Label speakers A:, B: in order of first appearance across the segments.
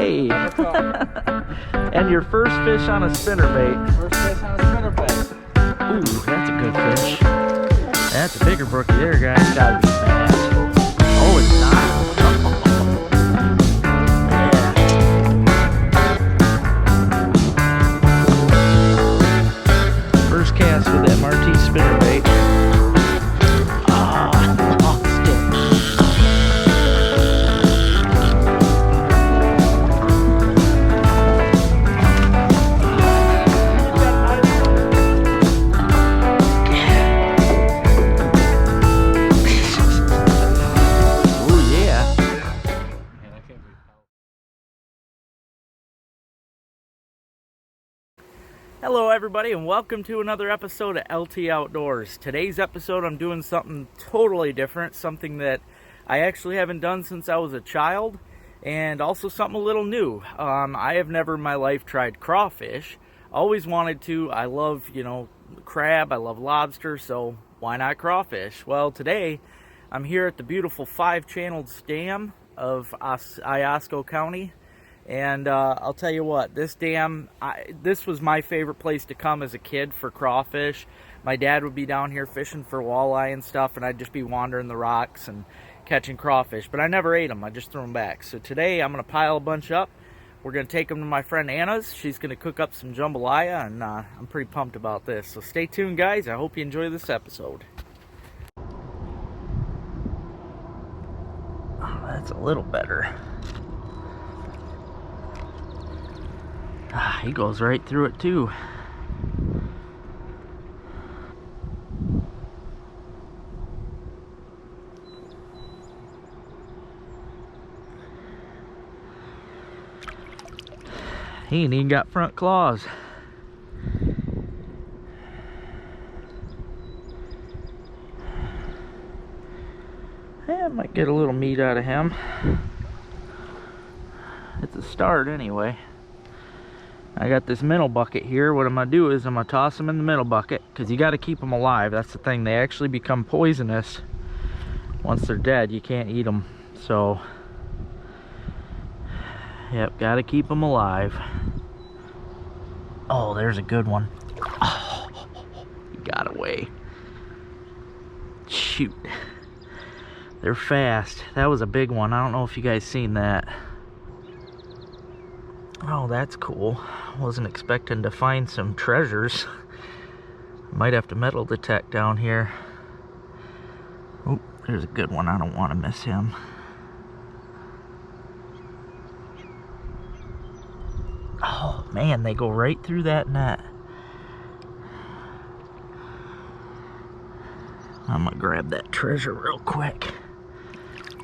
A: Hey! And your first fish on a spinnerbait.
B: First fish on a spinnerbait.
A: Ooh, that's a good fish. That's a bigger brookie there, guys. It's gotta be fast. Oh, it's not. Yeah. First cast with that Marty spinnerbait. Hello everybody and welcome to another episode of LT Outdoors. Today's episode I'm doing something totally different, something that I actually haven't done since I was a child, and also something a little new. I have never in my life tried crawfish. Always wanted to. I love, crab, I love lobster, so why not crawfish? Well, today I'm here at the beautiful 5-channeled dam of Iosco County. And I'll tell you what, this dam, this was my favorite place to come as a kid for crawfish. My dad would be down here fishing for walleye and stuff, and I'd just be wandering the rocks and catching crawfish. But I never ate them, I just threw them back. So today I'm going to pile a bunch up. We're going to take them to my friend Anna's. She's going to cook up some jambalaya, and I'm pretty pumped about this. So stay tuned, guys. I hope you enjoy this episode. Oh, that's a little better. He goes right through it too. He ain't even got front claws. Yeah, I might get a little meat out of him. It's a start anyway. I got this minnow bucket here. What I'm going to do is I'm going to toss them in the minnow bucket, because you got to keep them alive. That's the thing. They actually become poisonous once they're dead. You can't eat them. So, yep, got to keep them alive. Oh, there's a good one. Oh, he got away. Shoot. They're fast. That was a big one. I don't know if you guys seen that. Oh, that's cool. Wasn't expecting to find some treasures. Might have to metal detect down here. Oh, there's a good one. I don't want to miss him. Oh, man, they go right through that net. I'm gonna grab that treasure real quick.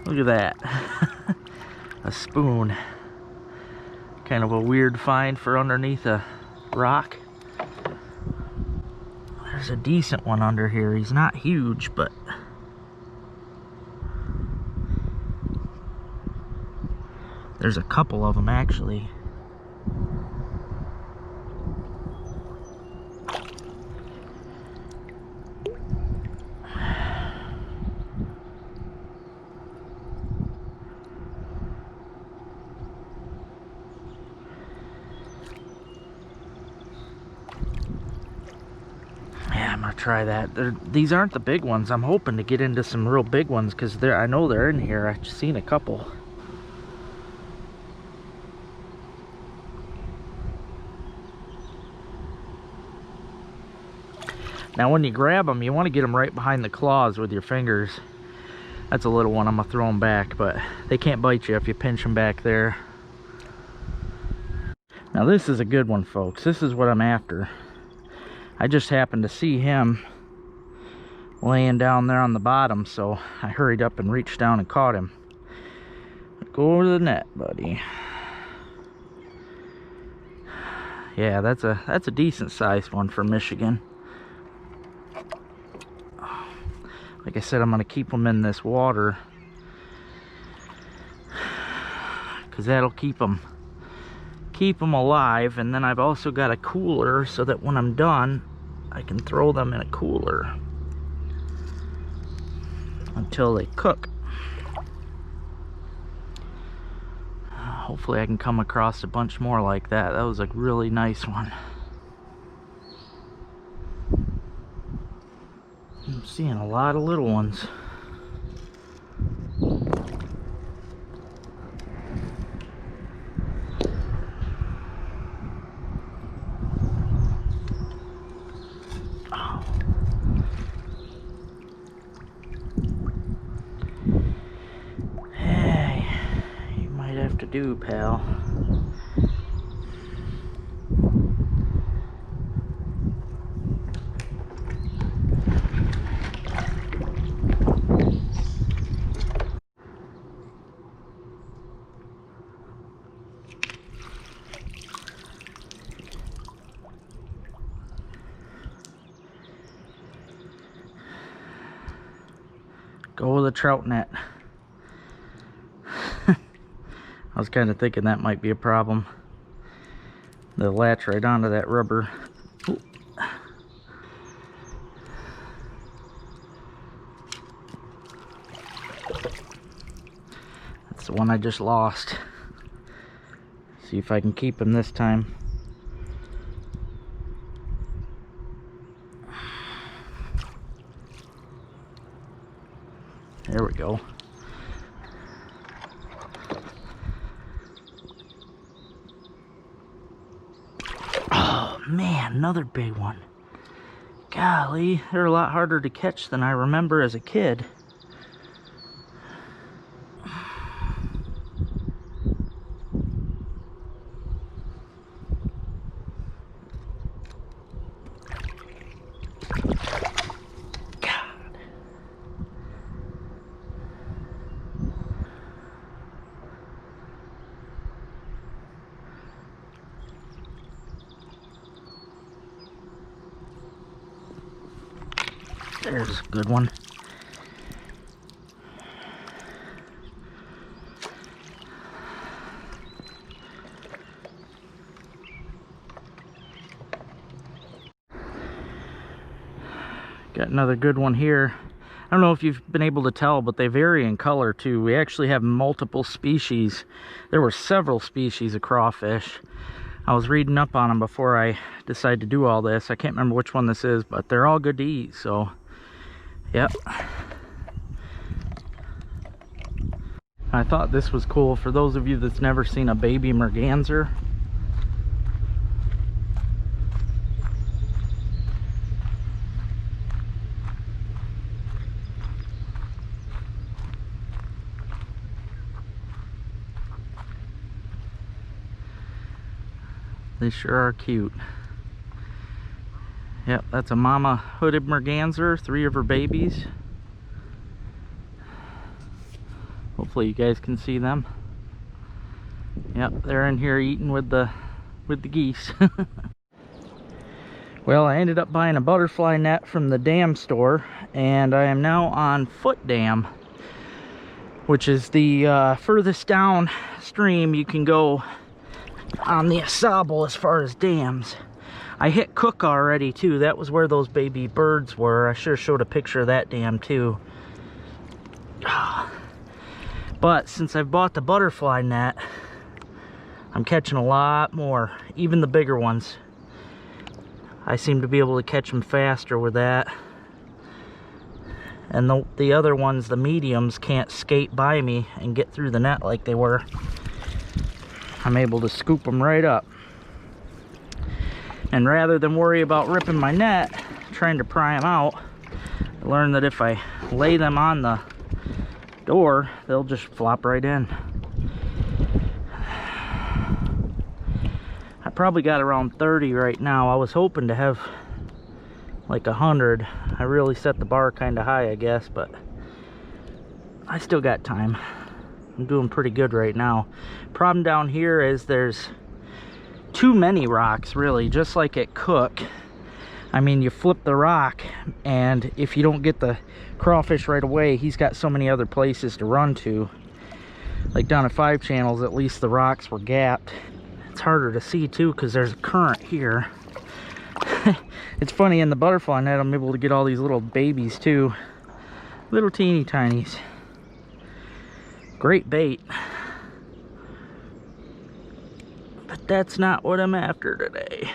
A: Look at that. A spoon. Kind of a weird find for underneath a rock. There's a decent one under here. He's not huge, but there's a couple of them actually. I'm gonna try that. These aren't the big ones. I'm hoping to get into some real big ones, because I know they're in here. I've seen a couple. Now when you grab them, you want to get them right behind the claws with your fingers. That's a little one. I'm gonna throw them back, but they can't bite you if you pinch them back there. Now this is a good one, folks. This is what I'm after. I just happened to see him laying down there on the bottom, so I hurried up and reached down and caught him. Go over the net, buddy. Yeah, that's a decent sized one for Michigan. Like I said, I'm gonna keep them in this water, because that'll keep them alive. And then I've also got a cooler, so that when I'm done I can throw them in a cooler until they cook. Hopefully I can come across a bunch more like that. That was a really nice one. I'm seeing a lot of little ones. Hey, you might have to do, pal. Go with a trout net. I was kind of thinking that might be a problem. They'll latch right onto that rubber. Ooh. That's the one I just lost. See if I can keep him this time. There we go. Oh man, another big one. Golly, they're a lot harder to catch than I remember as a kid. There's a good one. Got another good one here. I don't know if you've been able to tell, but they vary in color too. We actually have multiple species. There were several species of crawfish. I was reading up on them before I decided to do all this. I can't remember which one this is, but they're all good to eat, so yep. I thought this was cool for those of you that's never seen a baby merganser. They sure are cute. Yep, that's a mama hooded merganser, 3 of her babies. Hopefully you guys can see them. Yep, they're in here eating with the geese. Well, I ended up buying a butterfly net from the dam store, and I am now on Foot Dam, which is the furthest downstream you can go on the Asable as far as dams. I hit Cook already too. That was where those baby birds were. I should have showed a picture of that dam too. But since I've bought the butterfly net, I'm catching a lot more, even the bigger ones. I seem to be able to catch them faster with that. And the other ones, the mediums, can't skate by me and get through the net like they were. I'm able to scoop them right up. And rather than worry about ripping my net, trying to pry them out, I learned that if I lay them on the door, they'll just flop right in. I probably got around 30 right now. I was hoping to have like 100. I really set the bar kind of high, I guess, but I still got time. I'm doing pretty good right now. Problem down here is there's too many rocks, really, just like at Cook. I mean, you flip the rock, and if you don't get the crawfish right away, he's got so many other places to run to. Like down at 5 channels, at least the rocks were gapped. It's harder to see too because there's a current here. It's funny, in the butterfly net I'm able to get all these little babies too. Little teeny tinies. Great bait. that's not what I'm after today.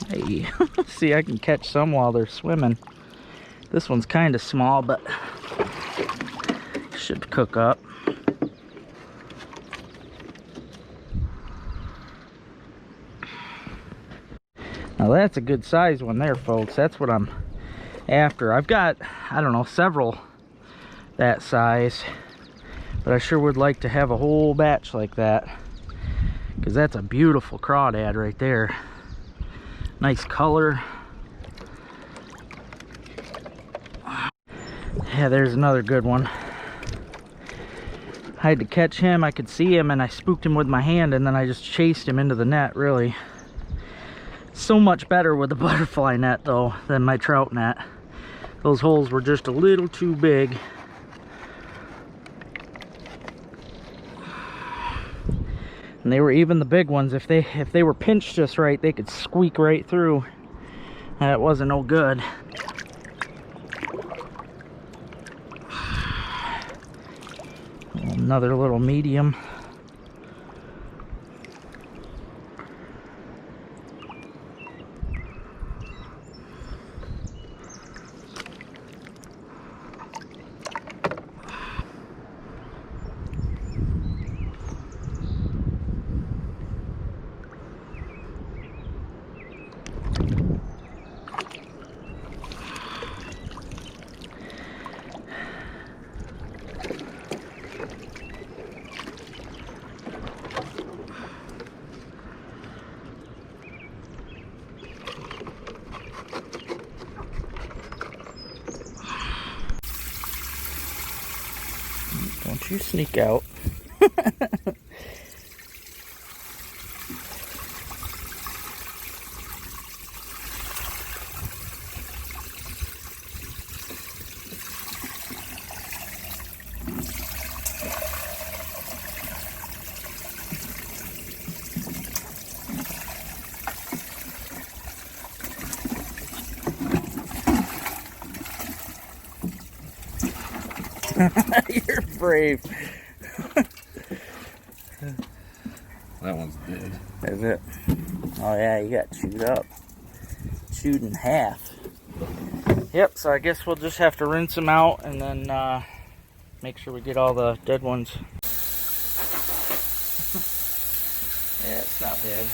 A: Hey, see, I can catch some while they're swimming. This one's kind of small, but should cook up. Now that's a good size one there, folks. That's what I'm after. I've got, I don't know, several that size, but I sure would like to have a whole batch like that, because that's a beautiful crawdad right there. Nice color. Yeah, there's another good one. I had to catch him. I could see him and I spooked him with my hand, and then I just chased him into the net. Really so much better with the butterfly net though than my trout net. Those holes were just a little too big. And they were, even the big ones, if they were pinched just right, they could squeak right through. That wasn't no good. Another little medium. Don't you sneak out. You're brave.
B: That one's dead.
A: Is it? Oh yeah, you got chewed up. Chewed in half. Yep, so I guess we'll just have to rinse them out and then make sure we get all the dead ones. Yeah, it's not bad.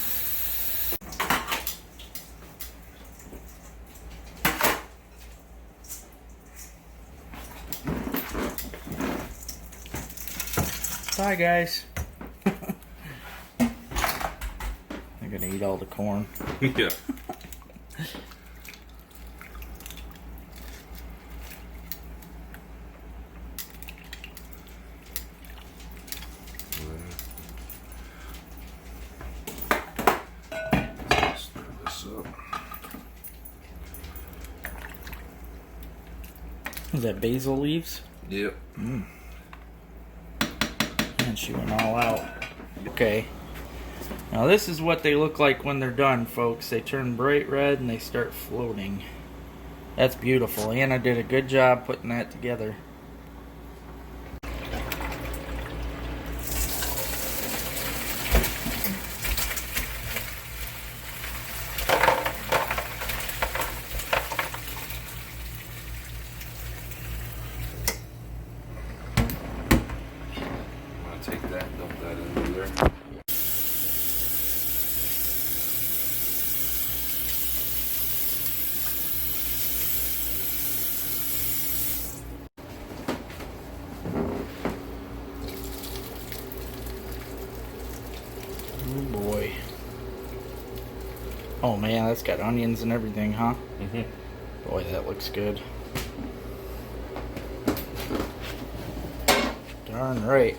A: Bye, guys. I'm gonna eat all the corn.
B: Yeah. Stir this up.
A: Is that basil leaves?
B: Yep.
A: Mm. And she went all out. Okay. Now this is what they look like when they're done, folks. They turn bright red and they start floating. That's beautiful. Anna did a good job putting that together.
B: Take that and dump that into there.
A: Oh boy. Oh man, that's got onions and everything, huh?
B: Mm-hmm.
A: Boy, that looks good. Darn right.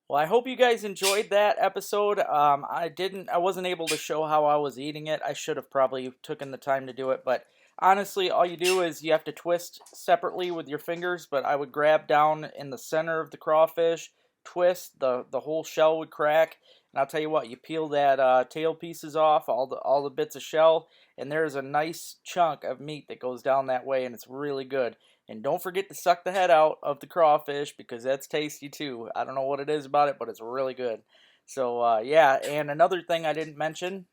A: Well, I hope you guys enjoyed that episode. I wasn't able to show how I was eating it. I should have probably taken the time to do it, but honestly, all you do is you have to twist separately with your fingers, but I would grab down in the center of the crawfish, twist, the whole shell would crack, And I'll tell you what, you peel that tail pieces off, all the bits of shell, and there's a nice chunk of meat that goes down that way, and it's really good. And don't forget to suck the head out of the crawfish because that's tasty too. I don't know what it is about it, but it's really good. So yeah, and another thing I didn't mention,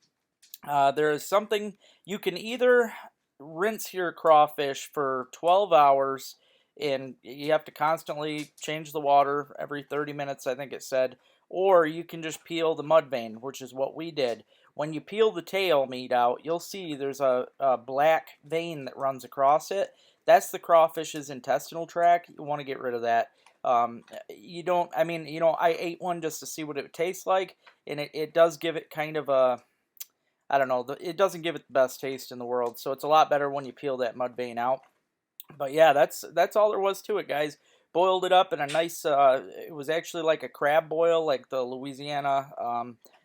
A: there is something you can either rinse your crawfish for 12 hours and you have to constantly change the water every 30 minutes, I think it said, or you can just peel the mud vein, which is what we did. When you peel the tail meat out, you'll see there's a black vein that runs across it. That's the crawfish's intestinal tract. You want to get rid of that. You don't, I mean, I ate one just to see what it would taste like, and it does give it kind of a, I don't know, it doesn't give it the best taste in the world, so it's a lot better when you peel that mud vein out. But yeah, that's all there was to it, guys. Boiled it up in a nice, it was actually like a crab boil, like the Louisiana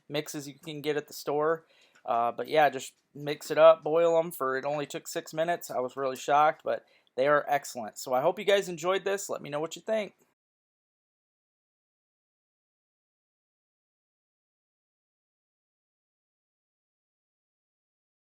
A: mixes you can get at the store. But yeah, just mix it up, boil them for, it only took 6 minutes. I was really shocked, but they are excellent. So I hope you guys enjoyed this. Let me know what you think.